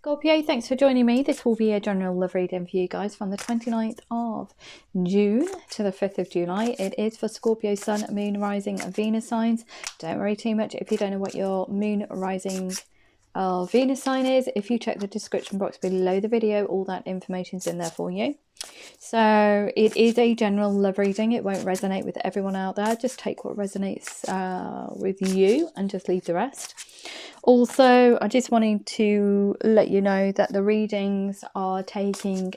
Scorpio, thanks for joining me. This will be a general love reading for you guys from the 29th of June to the 5th of July. It is for Scorpio, Sun, Moon, Rising and Venus signs. Don't worry too much if you don't know what your Moon, Rising or Venus sign is. If you check the description box below the video, all that information is in there for you. So it is a general love reading. It won't resonate with everyone out there. Just take what resonates with you and just leave the rest. Also, I just wanted to let you know that the readings are taking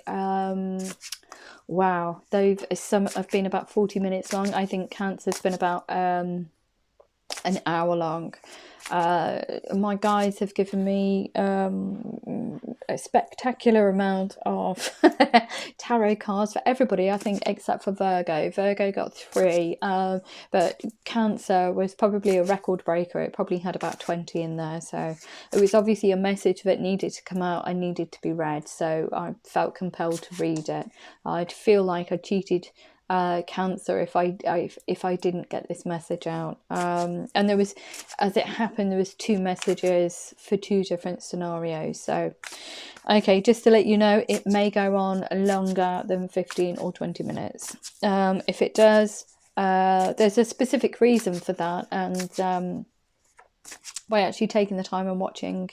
wow, some have been about 40 minutes long. I think Cancer's been about an hour long. My guides have given me a spectacular amount of tarot cards for everybody, I think, except for Virgo. Virgo got 3, but Cancer was probably a record breaker. It probably had about 20 in there, so it was obviously a message that needed to come out and needed to be read, so I felt compelled to read it. I'd feel like I cheated Cancer if I didn't get this message out, and there was, as it happened, there was 2 messages for 2 different scenarios. So okay, just to let you know, it may go on longer than 15 or 20 minutes. If it does, there's a specific reason for that, and by actually taking the time and watching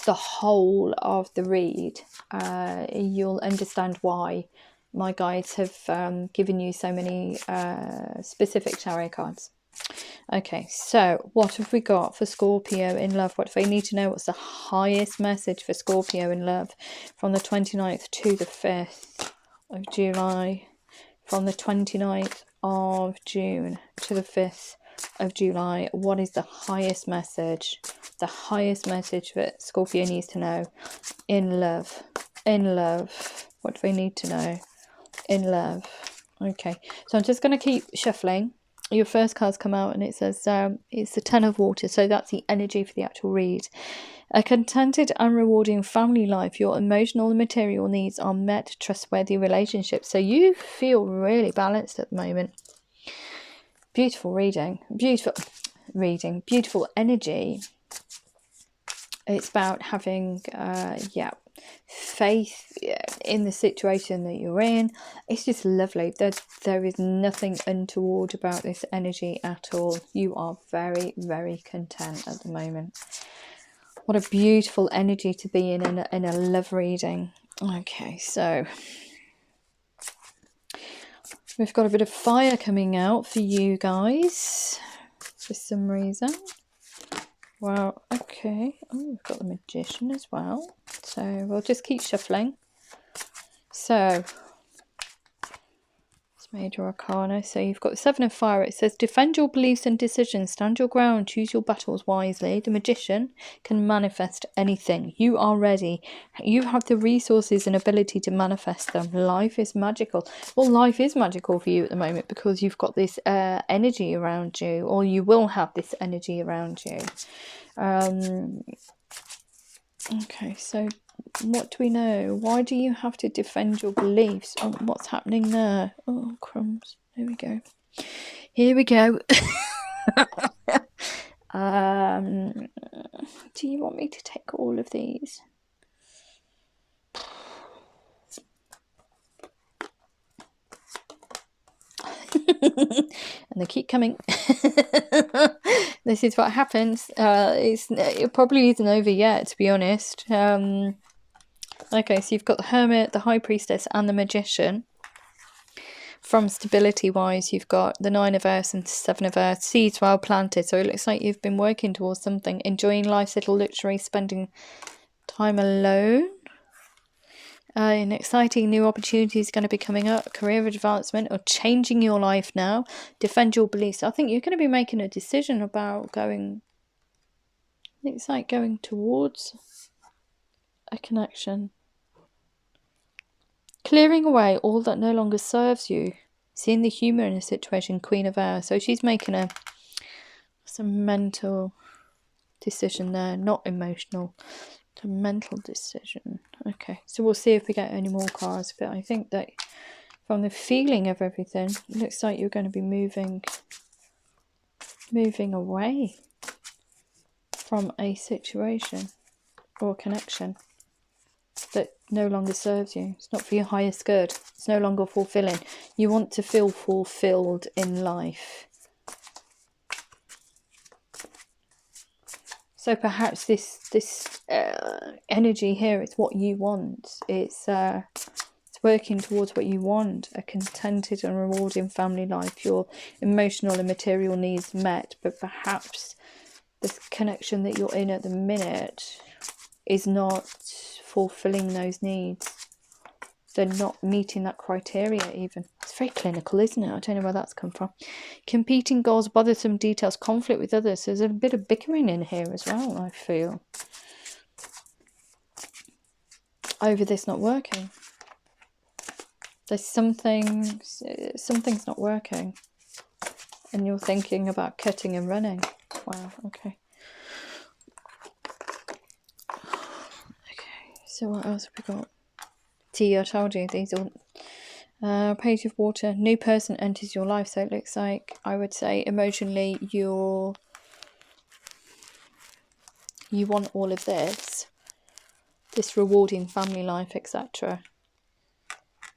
the whole of the read, you'll understand why my guides have given you so many specific tarot cards. Okay, so what have we got for Scorpio in love? What do they need to know? What's the highest message for Scorpio in love from the 29th to the 5th of July? From the 29th of June to the 5th of July, what is the highest message? The highest message that Scorpio needs to know in love. In love. What do they need to know in love? Okay, so I'm just going to keep shuffling. Your first card's come out and it says it's the 10 of water, so that's the energy for the actual read. A contented and rewarding family life. Your emotional and material needs are met. Trustworthy relationships. So you feel really balanced at the moment. Beautiful reading. Beautiful reading. Beautiful energy. It's about having faith in the situation that you're in. It's just lovely. There is nothing untoward about this energy at all. You are very, very content at the moment. What a beautiful energy to be in a love reading. Okay, so we've got a bit of fire coming out for you guys for some reason. Wow, okay. Oh, we've got the Magician as well. So we'll just keep shuffling. So it's Major Arcana. So you've got the 7 of Fire. It says, defend your beliefs and decisions. Stand your ground. Choose your battles wisely. The Magician can manifest anything. You are ready. You have the resources and ability to manifest them. Life is magical. Well, life is magical for you at the moment because you've got this energy around you, or you will have this energy around you. Okay, so what do we know? Why do you have to defend your beliefs? Oh, what's happening there? Oh, crumbs. There we go. Here we go. Do you want me to take all of these? And they keep coming. This is what happens. It probably isn't over yet, to be honest. Okay, so you've got the Hermit, the High Priestess and the Magician. From stability wise, you've got the 9 of Earth and 7 of Earth. Seeds well planted, so it looks like you've been working towards something, enjoying life's little luxury, spending time alone. An exciting new opportunity is going to be coming up. Career advancement or changing your life now. Defend your beliefs. I think you're going to be making a decision about going. It's like going towards a connection. Clearing away all that no longer serves you. Seeing the humour in a situation. Queen of Air. So she's making some mental decision there, not emotional. A mental decision. Okay, so we'll see if we get any more cards, but I think that from the feeling of everything, it looks like you're going to be moving away from a situation or connection. that no longer serves you. It's not for your highest good. It's no longer fulfilling. You want to feel fulfilled in life. So perhaps this energy here is what you want. It's working towards what you want, a contented and rewarding family life, your emotional and material needs met, but perhaps this connection that you're in at the minute is not fulfilling those needs. They're not meeting that criteria even. It's very clinical, isn't it? I don't know where that's come from. Competing goals, bothersome details, conflict with others. There's a bit of bickering in here as well, I feel. Over this not working. There's something's not working. And you're thinking about cutting and running. Wow, okay. Okay, so what else have we got? See, I told you, these all... Page of Water, new person enters your life. So it looks like, I would say, emotionally, you want all of this rewarding family life, etc.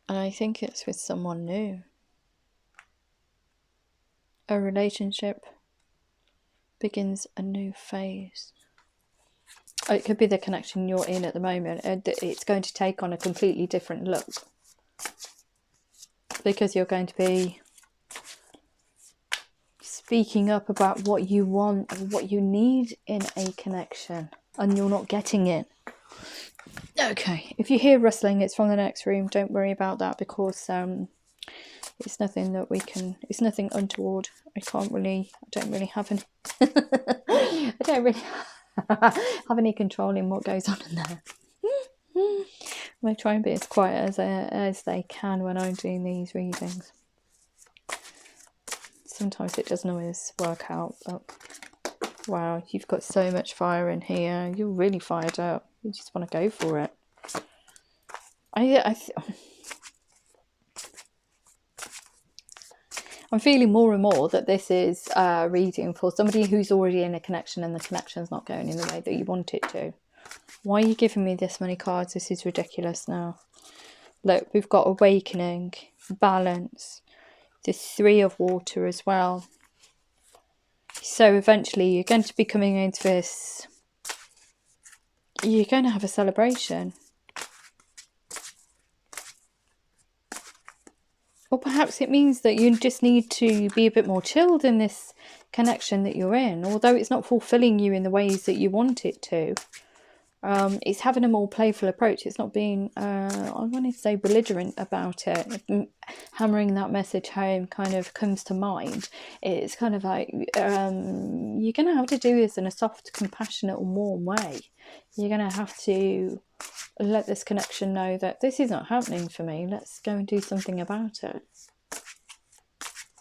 And I think it's with someone new. A relationship begins a new phase. It could be the connection you're in at the moment, and it's going to take on a completely different look. Because you're going to be speaking up about what you want and what you need in a connection, and you're not getting it. Okay, if you hear rustling, it's from the next room. Don't worry about that, because it's nothing that we can, it's nothing untoward. I don't really have any I don't really have any control in what goes on in there. I try and be as quiet as they can when I'm doing these readings. Sometimes it doesn't always work out, but wow, you've got so much fire in here. You're really fired up. You just want to go for it. I'm feeling more and more that this is a reading for somebody who's already in a connection and the connection's not going in the way that you want it to. Why are you giving me this many cards? This is ridiculous now. Look, we've got Awakening, Balance, the Three of Water as well. So eventually you're going to be coming into this. You're going to have a celebration. Or perhaps it means that you just need to be a bit more chilled in this connection that you're in. Although it's not fulfilling you in the ways that you want it to. It's having a more playful approach. It's not being, I want to say, belligerent about it. Hammering that message home kind of comes to mind. It's kind of like, you're going to have to do this in a soft, compassionate and warm way. You're going to have to let this connection know that this is not happening for me. Let's go and do something about it.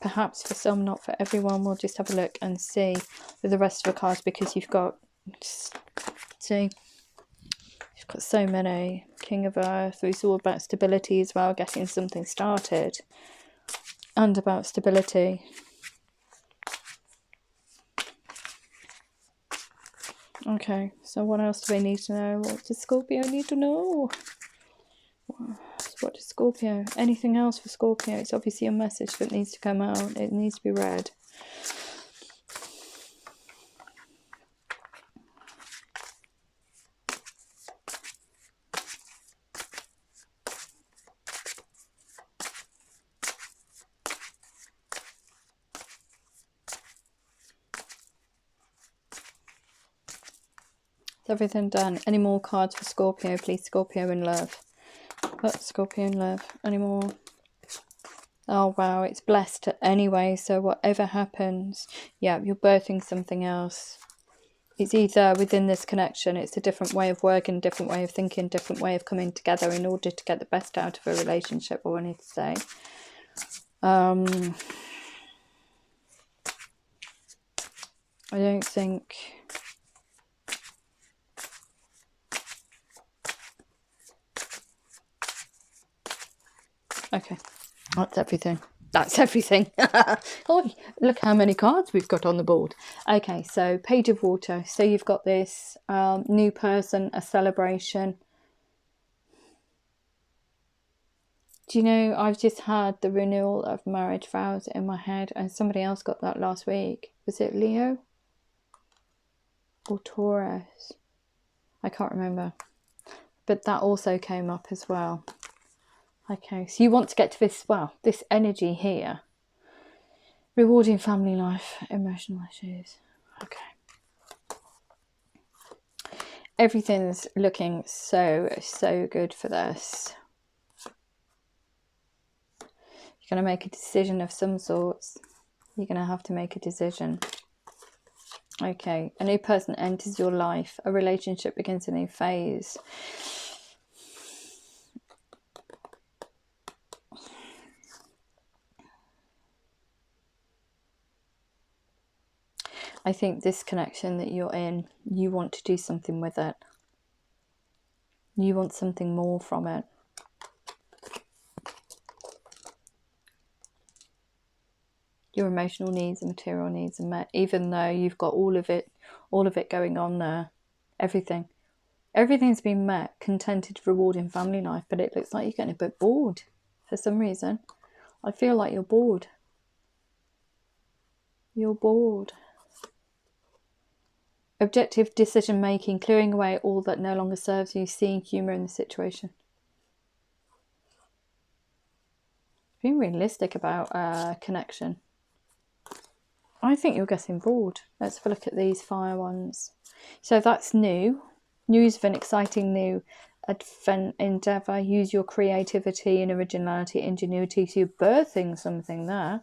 Perhaps for some, not for everyone. We'll just have a look and see with the rest of the cards, because you've got, see, you've got so many. King of Earth. It's all about stability as well, getting something started, and about stability. Okay, so what else do we need to know? What does Scorpio need to know? What does Scorpio? Anything else for Scorpio? It's obviously a message that needs to come out. It needs to be read. Is everything done? Any more cards for Scorpio, please? Scorpio in love. Scorpio in love. Any more? Oh wow, it's blessed anyway. So whatever happens, yeah, you're birthing something else. It's either within this connection, it's a different way of working, different way of thinking, different way of coming together in order to get the best out of a relationship, I wanted to say. I don't think... Okay, that's everything. That's everything. Oh, look how many cards we've got on the board. Okay, so Page of Water. So you've got this new person, a celebration. Do you know, I've just had the renewal of marriage vows in my head, and somebody else got that last week. Was it Leo or Taurus? I can't remember. But that also came up as well. Okay, so you want to get to this, well, this energy here. Rewarding family life, emotional issues. Okay. Everything's looking so good for this. You're going to make a decision of some sorts. You're going to have to make a decision. Okay, a new person enters your life. A relationship begins a new phase. I think this connection that you're in, you want to do something with it. You want something more from it. Your emotional needs and material needs are met, even though you've got all of it going on there. Everything's been met. Contented, rewarding family life, but it looks like you're getting a bit bored for some reason. I feel like you're bored. You're bored. Objective decision making, clearing away all that no longer serves you, seeing humour in the situation. Being realistic about connection. I think you're getting bored. Let's have a look at these fire ones. So that's new. News of an exciting new endeavour. Use your creativity and originality, ingenuity. So you're birthing something there.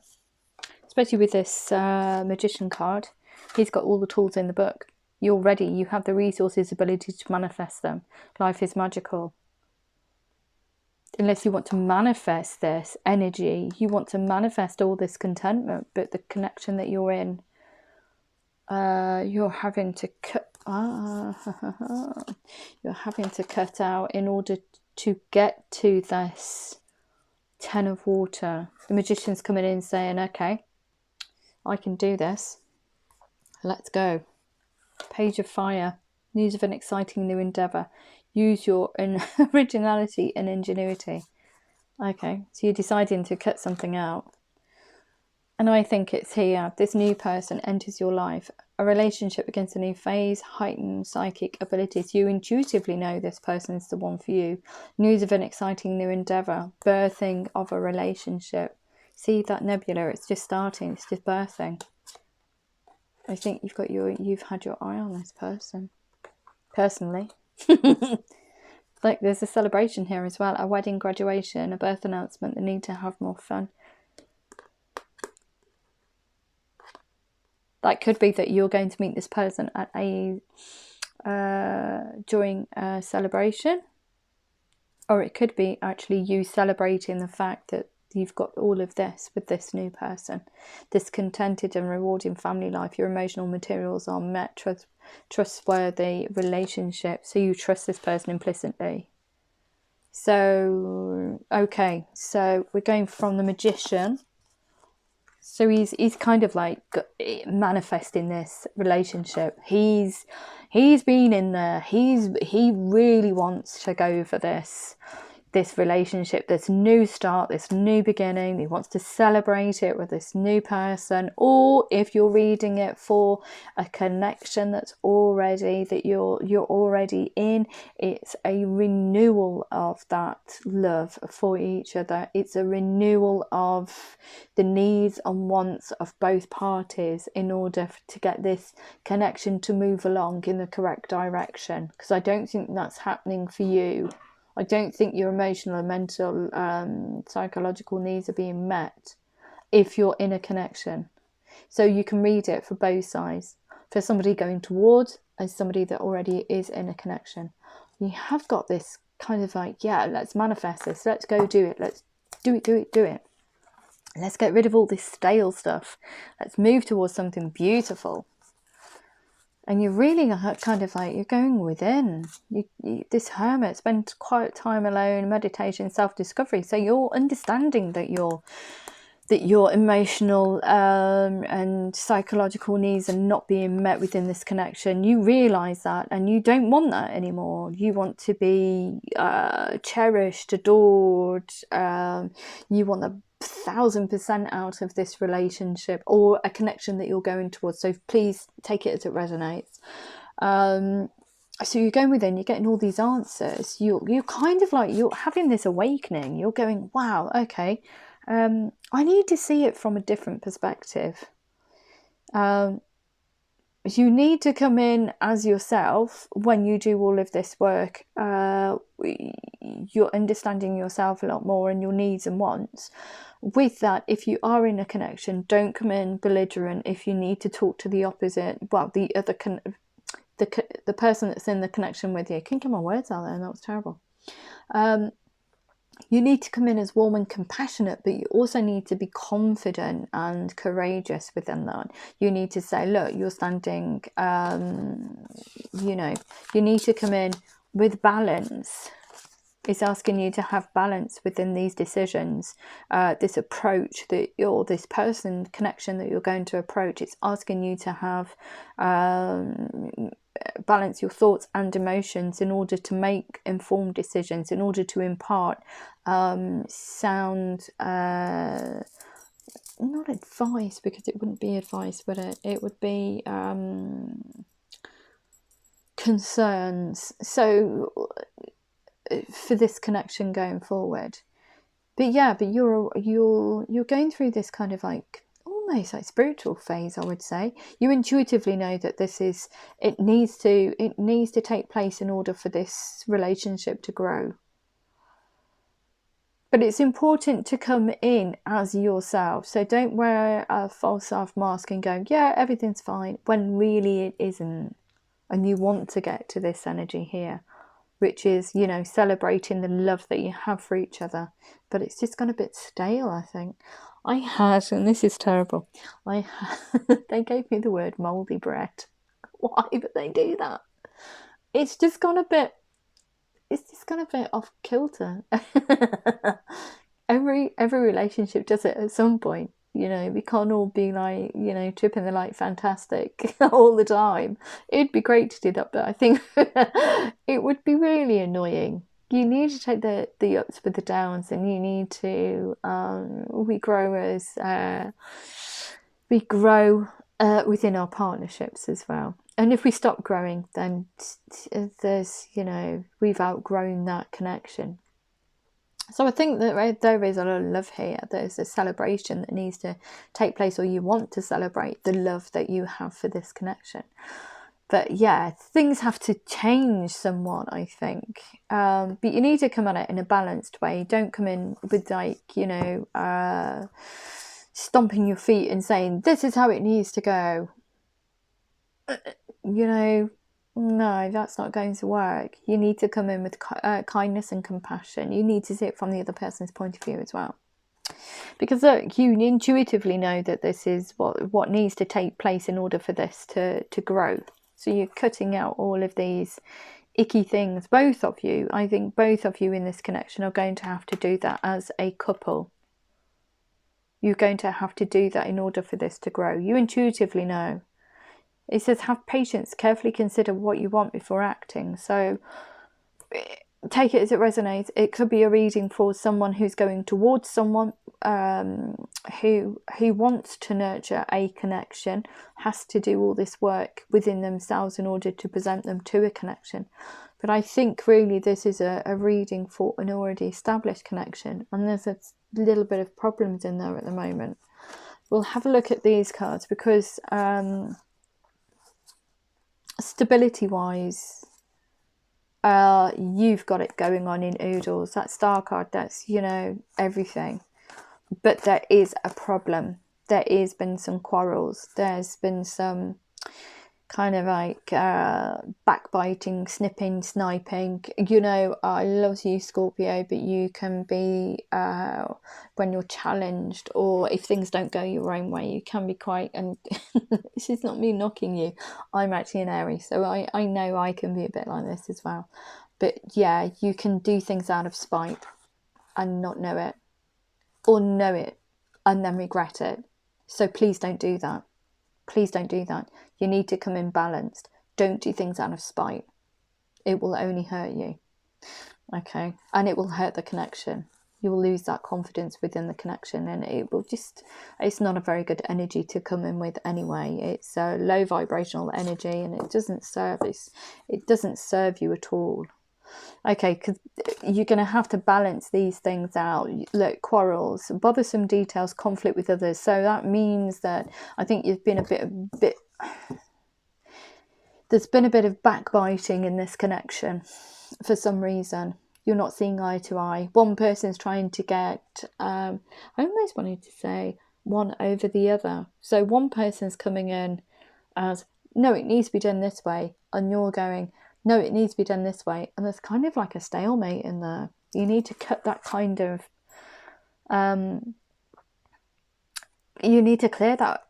Especially with this magician card. He's got all the tools in the book. You're ready. You have the resources, ability to manifest them. Life is magical. Unless you want to manifest this energy, you want to manifest all this contentment, but the connection that you're in, you're having to cut. You're having to cut out in order to get to this 10 of water. The magician's coming in saying, okay, I can do this. Let's go. Page of fire. News of an exciting new endeavour. Use your originality and ingenuity. Okay, so you're deciding to cut something out. And I think it's here. This new person enters your life. A relationship begins a new phase. Heightened psychic abilities. You intuitively know this person is the one for you. News of an exciting new endeavour. Birthing of a relationship. See that nebula? It's just starting. It's just birthing. I think you've had your eye on this person. Personally. Like there's a celebration here as well. A wedding, graduation, a birth announcement, the need to have more fun. That could be that you're going to meet this person at a during a celebration. Or it could be actually you celebrating the fact that you've got all of this with this new person. This contented and rewarding family life. Your emotional materials are met. Trustworthy relationship. So you trust this person implicitly. So, okay. So we're going from the magician. So he's kind of like manifesting this relationship. He's been in there. He really wants to go for this relationship, this new start, this new beginning. He wants to celebrate it with this new person. Or if you're reading it for a connection that you're already in, it's a renewal of that love for each other. It's a renewal of the needs and wants of both parties in order to get this connection to move along in the correct direction. Because I don't think that's happening for you. I don't think your emotional and mental, psychological needs are being met if you're in a connection. So you can read it for both sides. For somebody going towards and somebody that already is in a connection. You have got this kind of like, yeah, let's manifest this. Let's go do it. Let's do it. Let's get rid of all this stale stuff. Let's move towards something beautiful. And you're really kind of like, you're going within. This hermit spends quiet time alone, meditation, self-discovery. So you're understanding that you're that your emotional and psychological needs are not being met within this connection. You realize that, and you don't want that anymore. You want to be cherished, adored. You want 1,000% out of this relationship or a connection that you're going towards. So please take it as it resonates. So you're going within, you're getting all these answers. You're kind of like, you're having this awakening. You're going, wow, okay. I need to see it from a different perspective. You need to come in as yourself when you do all of this work. You're understanding yourself a lot more and your needs and wants. With that, if you are in a connection, don't come in belligerent. If you need to talk to the opposite, well, the other the person that's in the connection with you. Can't get my words out there, and that was terrible. You need to come in as warm and compassionate, but you also need to be confident and courageous within that. You need to say, look, you're standing, you know, you need to come in with balance. It's asking you to have balance within these decisions, this approach that you're, this person connection that you're going to approach. It's asking you to have balance your thoughts and emotions in order to make informed decisions, in order to impart sound, not advice, because it wouldn't be advice, but it would be concerns. So for this connection going forward. But yeah, but you're going through this kind of like almost like spiritual phase, I would say. You intuitively know that it needs to take place in order for this relationship to grow. But it's important to come in as yourself. So don't wear a false self mask and go, yeah, everything's fine, when really it isn't. And you want to get to this energy here, which is, you know, celebrating the love that you have for each other. But it's just gone a bit stale, I think. And this is terrible, they gave me the word mouldy bread. Why would they do that? It's just gone a bit off kilter. Every relationship does it at some point. You know, we can't all be like, you know, tripping the light fantastic all the time. It'd be great to do that, but I think it would be really annoying. You need to take the ups with the downs, and you need to we grow within our partnerships as well. And if we stop growing, then there's, you know, we've outgrown that connection. So I think that there is a lot of love here. There's a celebration that needs to take place, or you want to celebrate the love that you have for this connection. But yeah, things have to change somewhat, I think. But you need to come at it in a balanced way. Don't come in with like, you know, stomping your feet and saying, this is how it needs to go. You know, no, that's not going to work. You need to come in with kindness and compassion. You need to see it from the other person's point of view as well. Because look, you intuitively know that this is what needs to take place in order for this to grow. So you're cutting out all of these icky things. Both of you, I think both of you in this connection are going to have to do that as a couple. You're going to have to do that in order for this to grow. You intuitively know. It says, have patience, carefully consider what you want before acting. So take it as it resonates. It could be a reading for someone who's going towards someone who wants to nurture a connection, has to do all this work within themselves in order to present them to a connection. But I think really this is a reading for an already established connection, and there's a little bit of problems in there at the moment. We'll have a look at these cards because stability wise, you've got it going on in oodles. That star card, that's, you know, everything. But there is a problem. There has been some quarrels. There's been some kind of like backbiting, snipping, sniping. You know, I love you, Scorpio, but you can be, when you're challenged or if things don't go your own way, you can be quite, and this is not me knocking you. I'm actually an Aries, so I know I can be a bit like this as well. But yeah, you can do things out of spite and not know it, or know it and then regret it. So please don't do that. Please don't do that. You need to come in balanced. Don't do things out of spite. It will only hurt you. Okay? And it will hurt the connection. You will lose that confidence within the connection, and it will just, it's not a very good energy to come in with anyway. It's a low vibrational energy, and it doesn't serve you at all. Okay, because you're going to have to balance these things out. Look, quarrels, bothersome details, conflict with others. So that means that I think you've been there's been a bit of backbiting in this connection for some reason. You're not seeing eye to eye. One person's trying to get, I almost wanted to say one over the other. So one person's coming in as, no, it needs to be done this way. And you're going, no, it needs to be done this way. And there's kind of like a stalemate in there. You need to cut that kind of, you need to clear that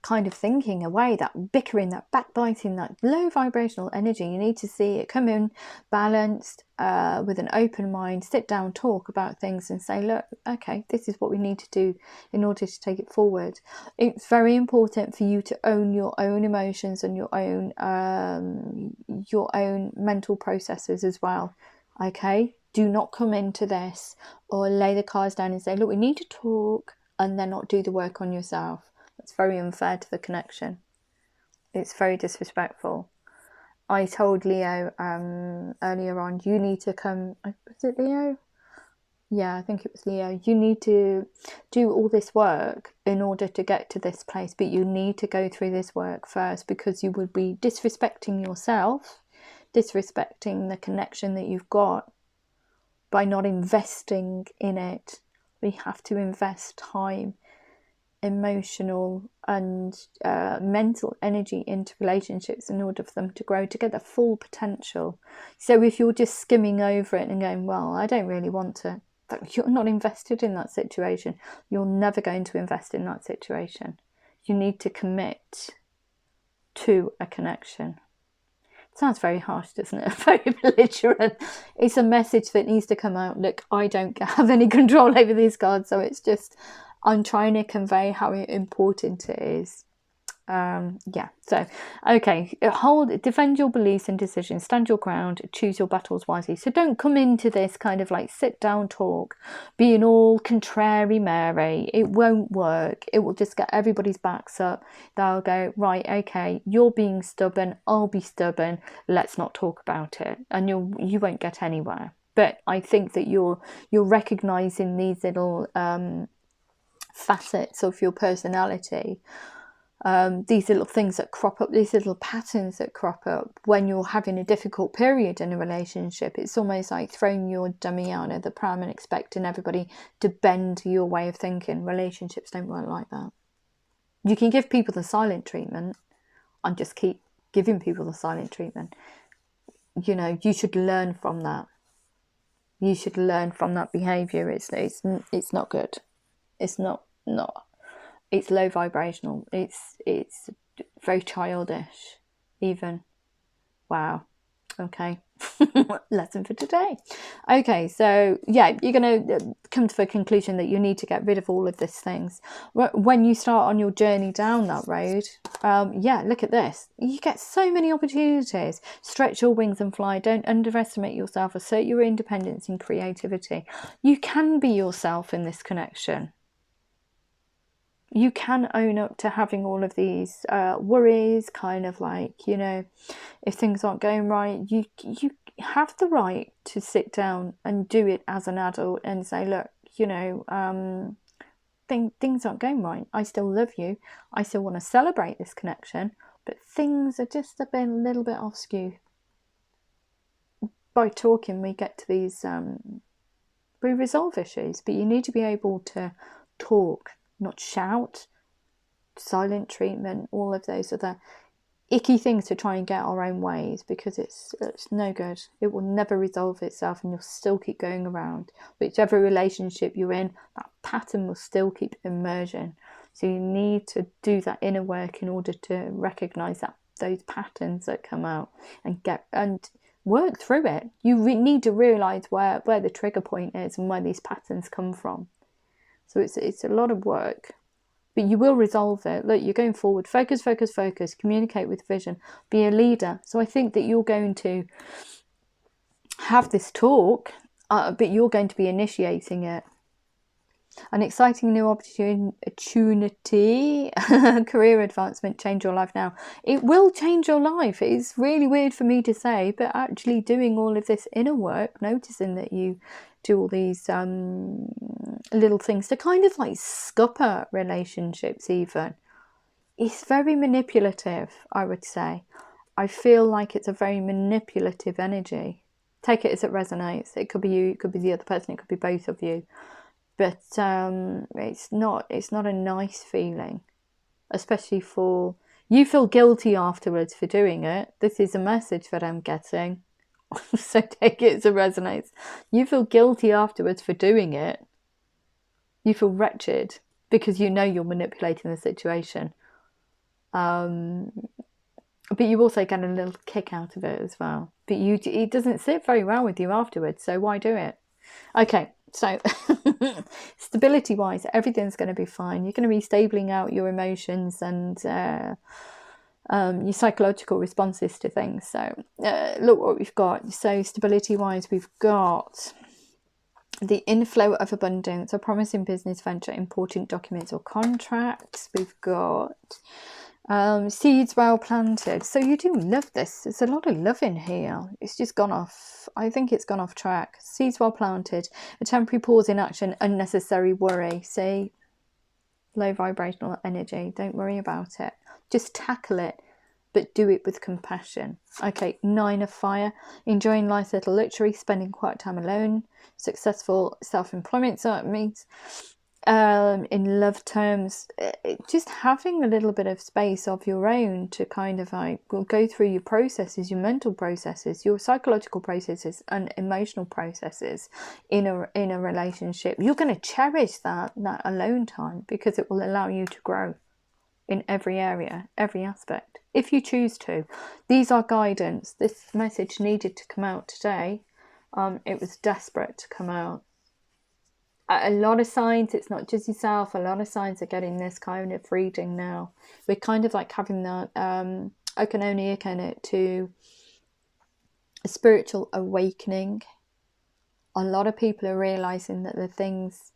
kind of thinking away, that bickering, that backbiting, that low vibrational energy. You need to see it come in balanced, with an open mind, sit down, talk about things and say, look, okay, this is what we need to do in order to take it forward. It's very important for you to own your own emotions and your own mental processes as well. Okay, do not come into this or lay the cards down and say, look, we need to talk, and then not do the work on yourself. It's very unfair to the connection. It's very disrespectful. I told Leo earlier on, you need to come, was it Leo? Yeah, I think it was Leo. You need to do all this work in order to get to this place, but you need to go through this work first, because you would be disrespecting yourself, disrespecting the connection that you've got by not investing in it. We have to invest time, emotional and mental energy into relationships in order for them to grow to get their full potential. So if you're just skimming over it and going, well, I don't really want to, but you're not invested in that situation. You're never going to invest in that situation. You need to commit to a connection. It sounds very harsh, doesn't it? Very belligerent. It's a message that needs to come out. Look, I don't have any control over these cards, so it's just, I'm trying to convey how important it is. Yeah, so, okay, defend your beliefs and decisions, stand your ground, choose your battles wisely. So don't come into this kind of like sit down talk, being all contrary Mary. It won't work. It will just get everybody's backs up. They'll go, right, okay, you're being stubborn, I'll be stubborn, let's not talk about it. And you won't get anywhere. But I think that you're recognizing these little facets of your personality, these little things that crop up, these little patterns that crop up when you're having a difficult period in a relationship. It's almost like throwing your dummy out of the pram and expecting everybody to bend to your way of thinking. Relationships don't work like that. You can give people the silent treatment and just keep giving people the silent treatment. You know, you should learn from that. You should learn from that behaviour. It's not good. It's not. It's low vibrational. It's very childish, even. Wow. Okay. Lesson for today. Okay, so yeah, you're going to come to the conclusion that you need to get rid of all of these things. When you start on your journey down that road, yeah, look at this. You get so many opportunities. Stretch your wings and fly. Don't underestimate yourself. Assert your independence and creativity. You can be yourself in this connection. You can own up to having all of these worries, kind of like, you know, if things aren't going right, you have the right to sit down and do it as an adult and say, look, you know, things aren't going right. I still love you. I still want to celebrate this connection, but things are just a little bit off skew. By talking, we get to these, we resolve issues, but you need to be able to talk, not shout, silent treatment, all of those other icky things to try and get our own ways, because it's no good. It will never resolve itself and you'll still keep going around. Whichever relationship you're in, that pattern will still keep emerging. So you need to do that inner work in order to recognise that those patterns that come out and work through it. You need to realise where the trigger point is and where these patterns come from. So it's a lot of work, but you will resolve it. Look, you're going forward. Focus, focus, focus. Communicate with vision. Be a leader. So I think that you're going to have this talk, but you're going to be initiating it. An exciting new opportunity, career advancement, change your life now. It will change your life. It's really weird for me to say, but actually doing all of this inner work, noticing that you do all these little things to kind of like scupper relationships even. It's very manipulative, I would say. I feel like it's a very manipulative energy. Take it as it resonates. It could be you, it could be the other person, it could be both of you. But it's not a nice feeling, especially for you. Feel guilty afterwards for doing it. This is a message that I'm getting. So take it as it resonates. You feel guilty afterwards for doing it. You feel wretched because you know you're manipulating the situation. But you also get a little kick out of it as well. But it doesn't sit very well with you afterwards, so why do it? Okay. So stability wise, everything's going to be fine. You're going to be stabling out your emotions and your psychological responses to things. So look what we've got. So stability wise, we've got the inflow of abundance, a promising business venture, important documents or contracts. We've got seeds well planted. So you do love this. There's a lot of love in here. It's just gone off. I think it's gone off track. Seeds well planted. A temporary pause in action. Unnecessary worry. See, low vibrational energy. Don't worry about it. Just tackle it, but do it with compassion. Okay, 9 of fire. Enjoying life's little luxury. Spending quiet time alone. Successful self-employment. So it means in love terms, just having a little bit of space of your own to kind of like go through your processes, your mental processes, your psychological processes and emotional processes in a relationship. You're going to cherish that alone time because it will allow you to grow in every area, every aspect, if you choose to. These are guidance. This message needed to come out today. It was desperate to come out. A lot of signs, it's not just yourself, a lot of signs are getting this kind of reading now. We're kind of like having that, I can only akin it to a spiritual awakening. A lot of people are realising that the things,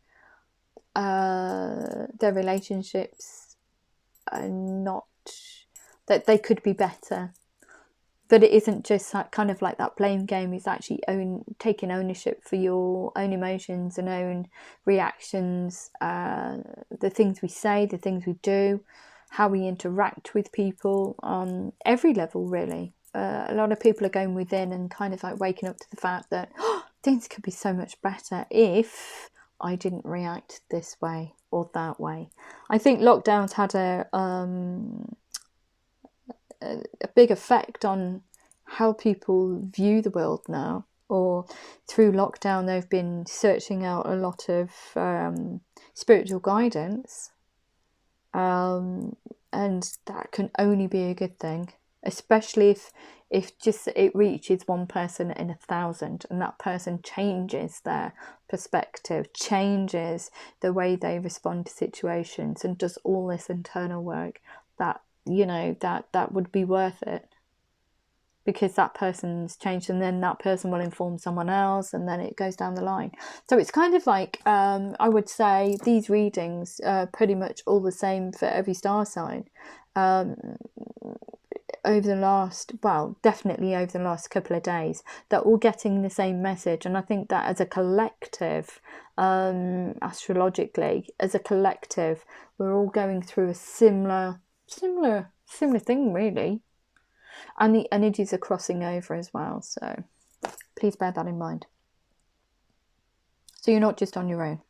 their relationships are not, that they could be better. That it isn't just kind of like that blame game. It's actually taking ownership for your own emotions and own reactions, the things we say, the things we do, how we interact with people on every level, really. A lot of people are going within and kind of like waking up to the fact that things could be so much better if I didn't react this way or that way. I think lockdowns had a big effect on how people view the world now, or through lockdown they've been searching out a lot of spiritual guidance, and that can only be a good thing, especially if just it reaches one person in 1,000 and that person changes their perspective, changes the way they respond to situations and does all this internal work. That, you know, that would be worth it, because that person's changed, and then that person will inform someone else, and then it goes down the line. So it's kind of like, I would say these readings are pretty much all the same for every star sign. Over the last, well, definitely over the last couple of days, they're all getting the same message. And I think that as a collective, astrologically, as a collective, we're all going through a similar thing, really. And the energies are crossing over as well, so please bear that in mind. So you're not just on your own.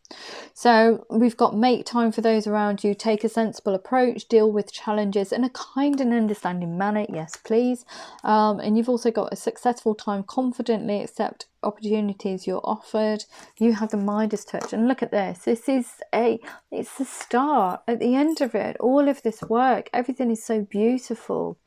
So we've got make time for those around you, take a sensible approach, deal with challenges in a kind and understanding manner, yes please. And you've also got a successful time, confidently accept opportunities you're offered. You have the Midas touch, and look at this. It's the start at the end of it. All of this work, everything is so beautiful.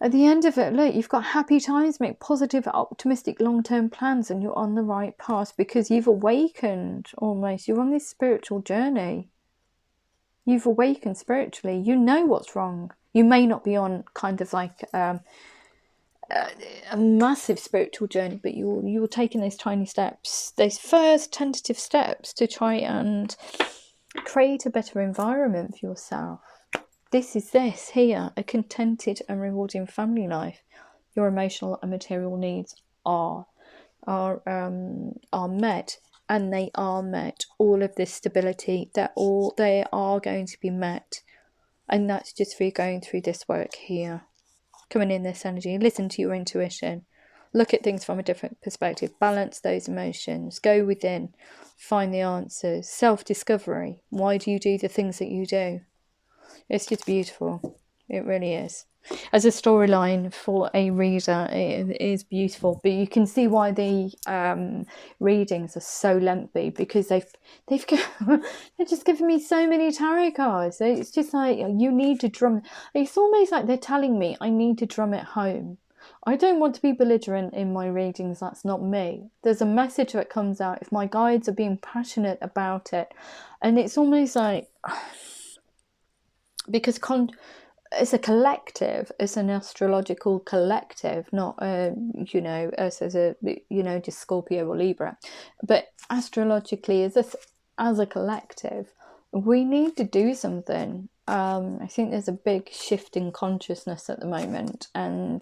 At the end of it, look, you've got happy times, make positive, optimistic, long-term plans, and you're on the right path because you've awakened almost. You're on this spiritual journey. You've awakened spiritually. You know what's wrong. You may not be on kind of like a massive spiritual journey, but you're taking those tiny steps, those first tentative steps to try and create a better environment for yourself. This here, a contented and rewarding family life. Your emotional and material needs are met, and they are met. All of this stability, they are going to be met, and that's just for you going through this work here, coming in this energy. Listen to your intuition, look at things from a different perspective, balance those emotions, go within, find the answers, self-discovery. Why do you do the things that you do? It's just beautiful. It really is. As a storyline for a reader, it is beautiful. But you can see why the readings are so lengthy, because they're just given me so many tarot cards. It's just like, you need to drum. It's almost like they're telling me I need to drum it home. I don't want to be belligerent in my readings. That's not me. There's a message that comes out if my guides are being passionate about it, and it's almost like, because it's a collective, it's an astrological collective, not us as a just Scorpio or Libra, but astrologically as a collective, we need to do something. I think there's a big shift in consciousness at the moment, and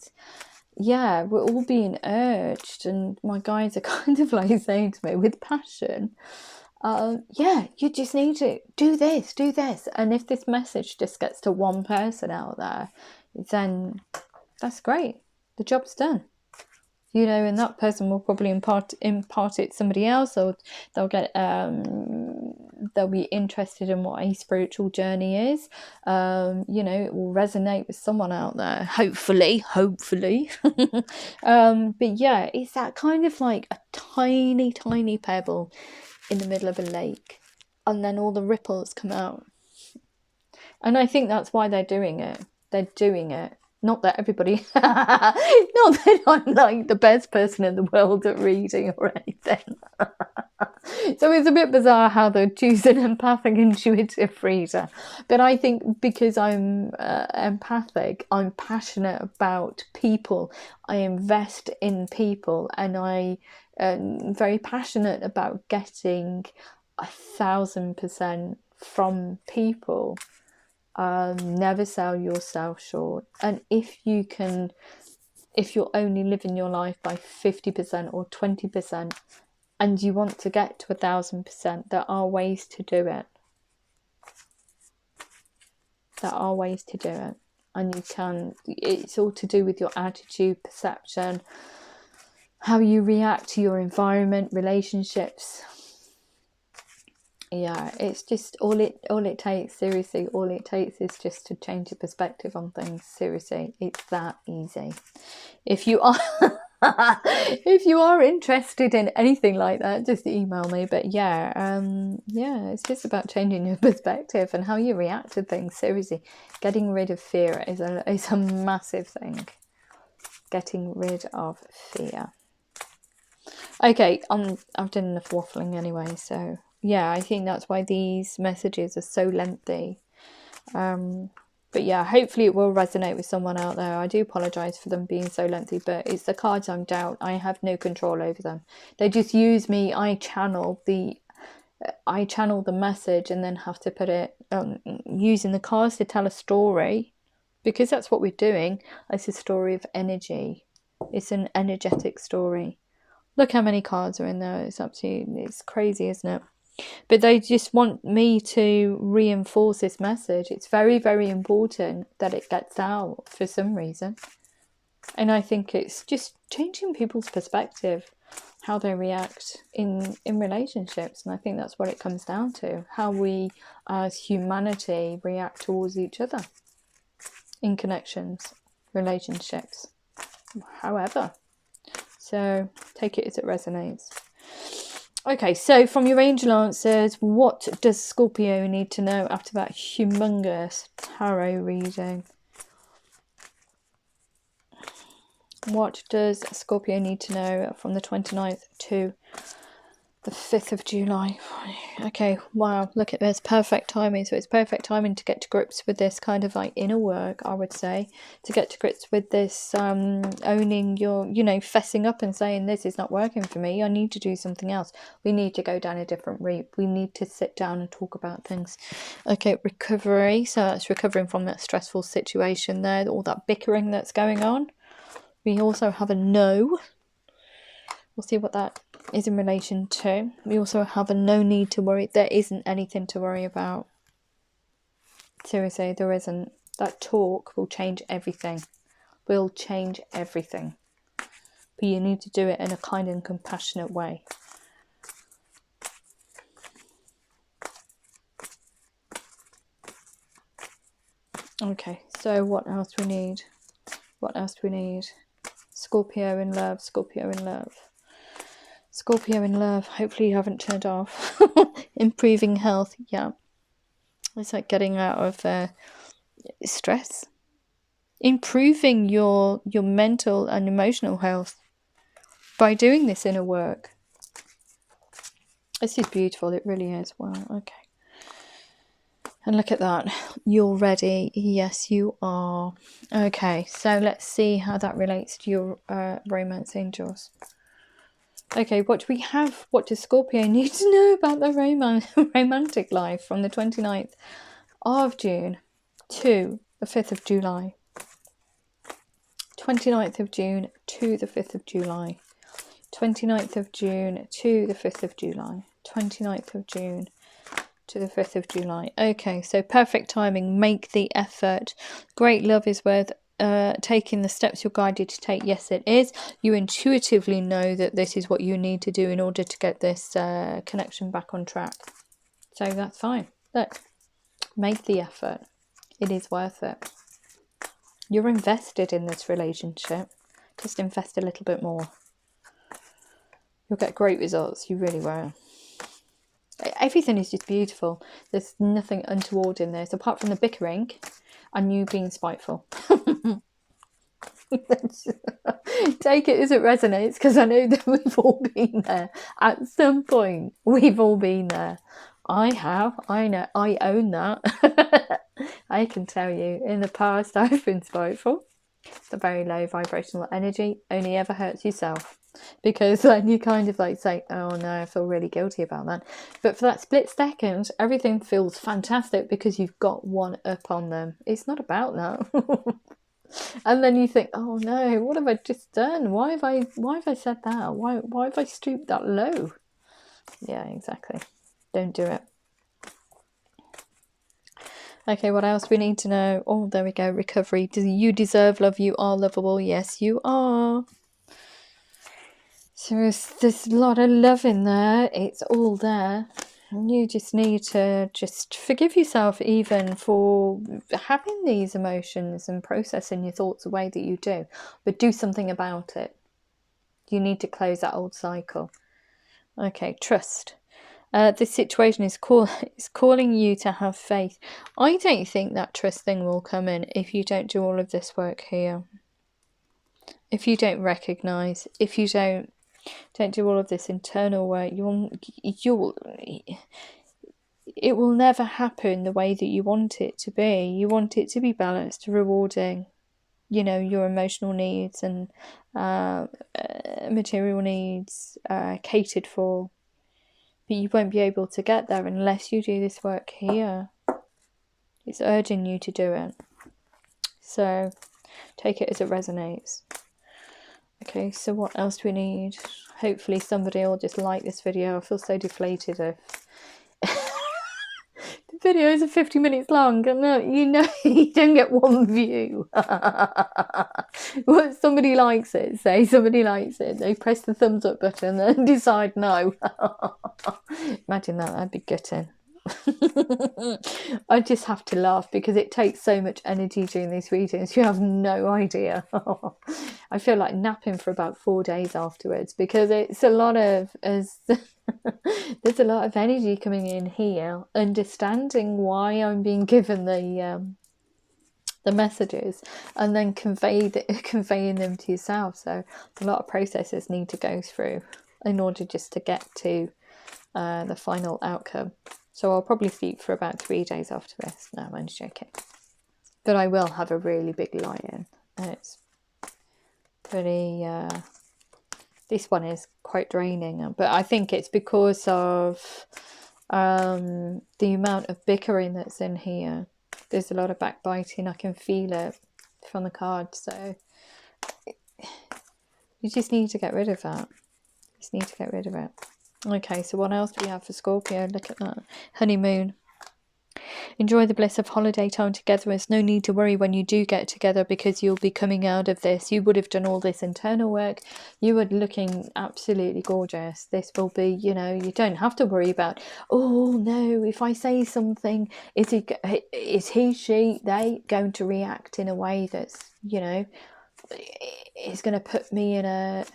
yeah, we're all being urged, and my guides are kind of like saying to me with passion, yeah, you just need to do this. And if this message just gets to one person out there, then that's great. The job's done. And that person will probably impart it to somebody else, or they'll be interested in what a spiritual journey is. It will resonate with someone out there, hopefully. But yeah, it's that kind of like a tiny pebble in the middle of a lake, and then all the ripples come out. And I think that's why they're doing it. Not that everybody, not that I'm like the best person in the world at reading or anything. So it's a bit bizarre how they choose an empathic, intuitive reader. But I think because I'm empathic, I'm passionate about people. I invest in people, and I'm very passionate about getting 1,000% from people. Never sell yourself short. And if you're only living your life by 50% or 20%, and you want to get to 1,000%, there are ways to do it. And you can, it's all to do with your attitude, perception, how you react to your environment, relationships. Yeah, it's just all it takes, seriously, all it takes is just to change your perspective on things. Seriously, it's that easy. If you are if you are interested in anything like that, just email me. But yeah, it's just about changing your perspective and how you react to things. Seriously, getting rid of fear is a massive thing. Getting rid of fear. Okay, I've done enough waffling anyway, so yeah, I think that's why these messages are so lengthy. But yeah, hopefully it will resonate with someone out there. I do apologise for them being so lengthy, but it's the cards I'm dealt. I have no control over them. They just use me. I channel the message and then have to put it using the cards to tell a story, because that's what we're doing. It's a story of energy. It's an energetic story. Look how many cards are in there. It's crazy, isn't it? But they just want me to reinforce this message. It's very, very important that it gets out for some reason. And I think it's just changing people's perspective, how they react in relationships. And I think that's what it comes down to, how we as humanity react towards each other in connections, relationships, however. So take it as it resonates. Okay, so from your angel answers, what does Scorpio need to know after that humongous tarot reading? What does Scorpio need to know from the 29th to the 5th of July? Okay, wow, look at this. Perfect timing. So it's perfect timing to get to grips with this kind of like inner work, I would say. To get to grips with this owning your, you know, fessing up and saying, this is not working for me. I need to do something else. We need to go down a different route. We need to sit down and talk about things. Okay, recovery. So that's recovering from that stressful situation there. All that bickering that's going on. We also have a no. We'll see what that is in relation to. We also have a no need to worry. There isn't anything to worry about. Seriously, there isn't. That talk will change everything. Will change everything. But you need to do it in a kind and compassionate way. Okay, so what else we need? What else do we need? Scorpio in love. Scorpio in love. Scorpio in love. Hopefully you haven't turned off. Improving health. Yeah. It's like getting out of stress. Improving your mental and emotional health by doing this inner work. This is beautiful. It really is. Wow. Okay. And look at that. You're ready. Yes, you are. Okay. So let's see how that relates to your romance angels. Okay, what do we have? What does Scorpio need to know about their romantic life from the 29th of June to the 5th of July? 29th of June to the 5th of July. 29th of June to the 5th of July. 29th of June to the 5th of July. Okay, so perfect timing. Make the effort. Great love is worth taking the steps you're guided to take. Yes, it is. You intuitively know that this is what you need to do in order to get this connection back on track. So that's fine. Look, make the effort. It is worth it. You're invested in this relationship. Just invest a little bit more. You'll get great results. You really will. Everything is just beautiful. There's nothing untoward in this, apart from the bickering and you being spiteful. Take it as it resonates, because I know that we've all been there. At some point, we've all been there. I have. I know. I own that. I can tell you, in the past, I've been spiteful. It's a very low vibrational energy. Only ever hurts yourself. Because then you kind of like say, oh no, I feel really guilty about that. But for that split second, everything feels fantastic because you've got one up on them. It's not about that. And then you think, oh no, what have I just done? Why have I said that? Why have I stooped that low? Yeah, exactly. Don't do it. Okay, what else we need to know? Oh, there we go. Recovery. Do you deserve love? You are lovable. Yes, you are. So there's a lot of love in there. It's all there. And you just need to just forgive yourself even for having these emotions and processing your thoughts the way that you do. But do something about it. You need to close that old cycle. Okay, trust. This situation is calling you to have faith. I don't think that trust thing will come in if you don't do all of this work here. If you don't recognize, if you don't do all of this internal work, it will never happen the way that you want it to be. You want it to be balanced, rewarding, you know, your emotional needs and material needs catered for. But you won't be able to get there unless you do this work here. It's urging you to do it. So take it as it resonates. Okay, so what else do we need? Hopefully somebody will just like this video. I feel so deflated if the videos are 50 minutes long and you know you don't get one view. Well, somebody likes it, say somebody likes it. They press the thumbs up button and decide no. Imagine that, that'd be gutting. I just have to laugh because it takes so much energy doing these readings. You have no idea. I feel like napping for about 4 days afterwards because it's a lot of there's a lot of energy coming in here. Understanding why I'm being given the the messages, and then conveying them to yourself. So a lot of processes need to go through in order just to get to the final outcome. So I'll probably sleep for about 3 days after this. No, I'm only joking. But I will have a really big lie-in. And it's pretty... this one is quite draining. But I think it's because of the amount of bickering that's in here. There's a lot of backbiting. I can feel it from the cards. So you just need to get rid of that. You just need to get rid of it. Okay, so what else do we have for Scorpio? Look at that. Honeymoon. Enjoy the bliss of holiday time together. There's no need to worry when you do get together, because you'll be coming out of this. You would have done all this internal work. You were looking absolutely gorgeous. This will be, you know, you don't have to worry about, oh no, if I say something, is he, she, they going to react in a way that's, you know, is going to put me in a,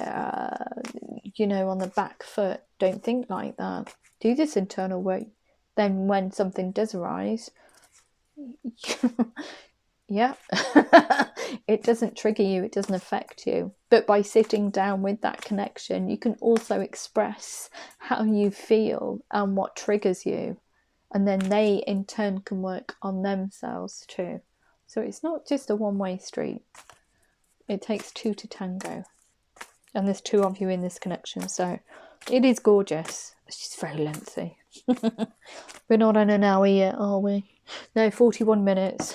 you know, on the back foot. Don't think like that. Do this internal work. Then when something does arise, yeah, it doesn't trigger you, it doesn't affect you. But by sitting down with that connection, you can also express how you feel and what triggers you. And then they in turn can work on themselves too. So it's not just a one-way street. It takes two to tango. And there's two of you in this connection. So it is gorgeous. It's just very lengthy. We're not on an hour yet, are we? No, 41 minutes.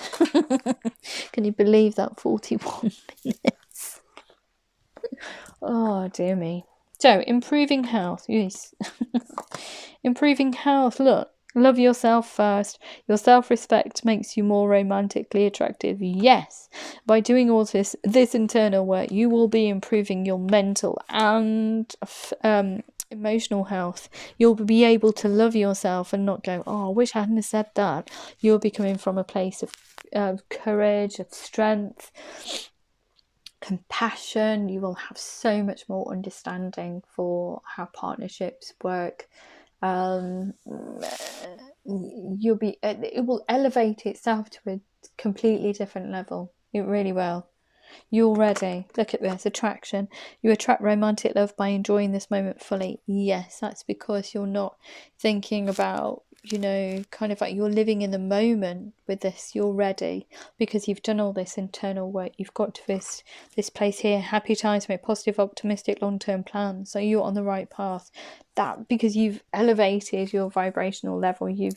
Can you believe that? 41 minutes. Oh, dear me. So, improving health. Yes. Improving health. Look. Love yourself first. Your self-respect makes you more romantically attractive. Yes. By doing all this internal work, you will be improving your mental and emotional health. You'll be able to love yourself and not go, oh, I wish I hadn't said that. You'll be coming from a place of courage, of strength, compassion. You will have so much more understanding for how partnerships work. You'll be, it will elevate itself to a completely different level. It really will. You're ready. Look at this. Attraction. You attract romantic love by enjoying this moment fully. Yes, that's because you're not thinking about, you know, kind of like you're living in the moment with this. You're ready because you've done all this internal work. You've got to this place here. Happy times, make positive, optimistic, long-term plans. So you're on the right path. That because you've elevated your vibrational level. You're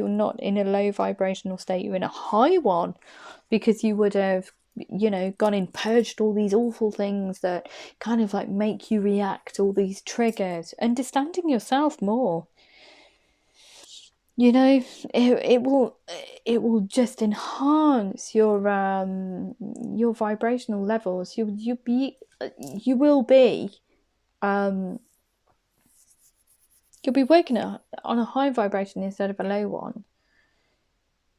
not in a low vibrational state. You're in a high one because you would have, you know, gone and purged all these awful things that kind of like make you react, all these triggers. Understanding yourself more, you know, it will just enhance your vibrational levels. You will be you'll be working on a high vibration instead of a low one.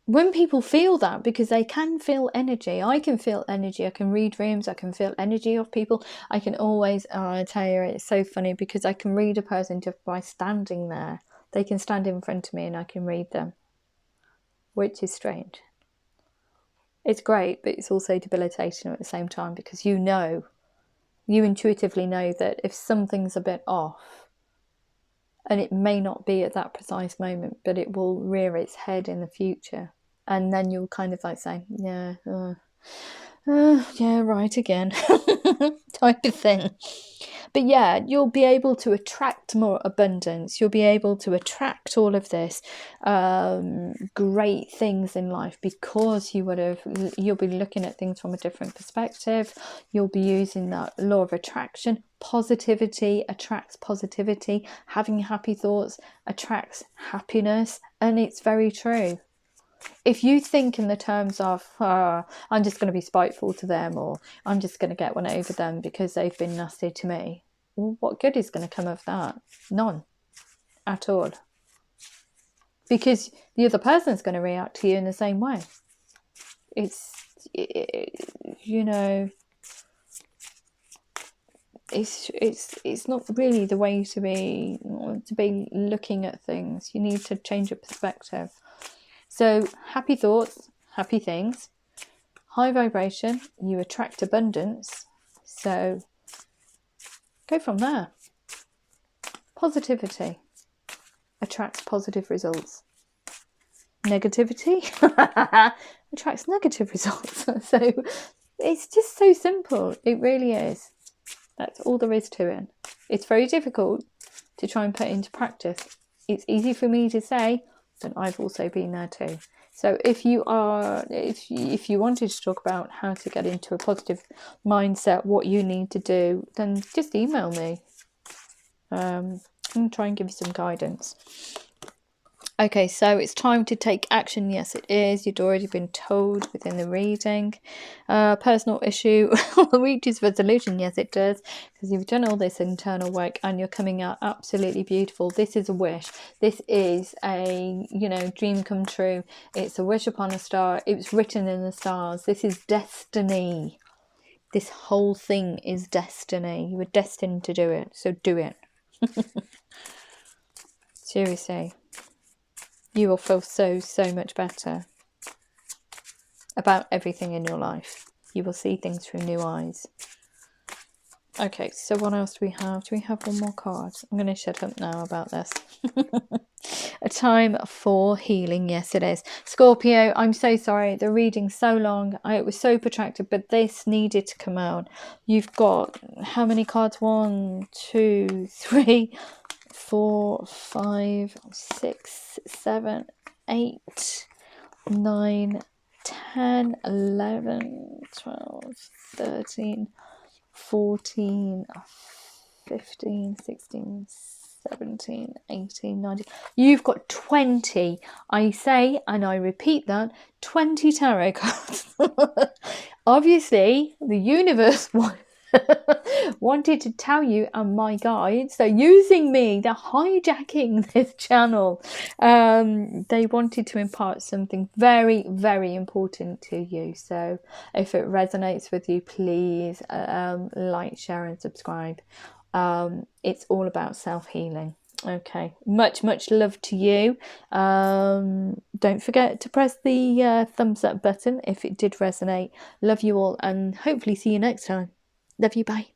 When people feel that, because they can feel energy. I can feel energy. I can read dreams. I can feel energy of people. I can always, I tell you, it's so funny because I can read a person just by standing there. They can stand in front of me and I can read them, which is strange. It's great, but it's also debilitating at the same time because you intuitively know that if something's a bit off, and it may not be at that precise moment, but it will rear its head in the future. And then you'll kind of like say, yeah, yeah, right again, type of thing. But yeah, you'll be able to attract more abundance. You'll be able to attract all of this great things in life because you'll be looking at things from a different perspective. You'll be using that law of attraction. Positivity attracts positivity. Having happy thoughts attracts happiness. And it's very true. If you think in the terms of, I'm just going to be spiteful to them, or I'm just going to get one over them because they've been nasty to me, well, what good is going to come of that? None at all. Because the other person's going to react to you in the same way. You know, it's not really the way to be looking at things. You need to change your perspective. So happy thoughts, happy things. high vibration, you attract abundance. So go from there. Positivity attracts positive results. Negativity attracts negative results. So it's just so simple. It really is. That's all there is to it. It's very difficult to try and put into practice. It's easy for me to say, but I've also been there too. So if you wanted to talk about how to get into a positive mindset, what you need to do, then just email me. And try and give you some guidance. Okay, so it's time to take action. Yes, it is. You'd already been told within the reading. Personal issue reaches resolution. Yes, it does. Because you've done all this internal work and you're coming out absolutely beautiful. This is a wish. This is a, dream come true. It's a wish upon a star. It was written in the stars. This is destiny. This whole thing is destiny. You were destined to do it. So do it. Seriously. You will feel so much better about everything in your life. You will see things through new eyes. Okay, so what else do we have? Do we have one more card? I'm going to shut up now about this. A time for healing. Yes, it is. Scorpio, I'm so sorry. The reading's so long. It was so protracted, but this needed to come out. You've got how many cards? 1, 2, 3... 4, 5, 6, 7, 8, 9, 10, 11, 12, 13, 14, 15, 16, 17, 18, 19. You've got 20. I say, and I repeat that, 20 tarot cards. Obviously, the universe wanted to tell you and my guides, so using me, they're hijacking this channel. They wanted to impart something very, very important to you. So if it resonates with you, please like, share and subscribe. It's all about self-healing. Okay, much love to you. Don't forget to press the thumbs up button if it did resonate. Love you all, and hopefully see you next time. Love you, bye.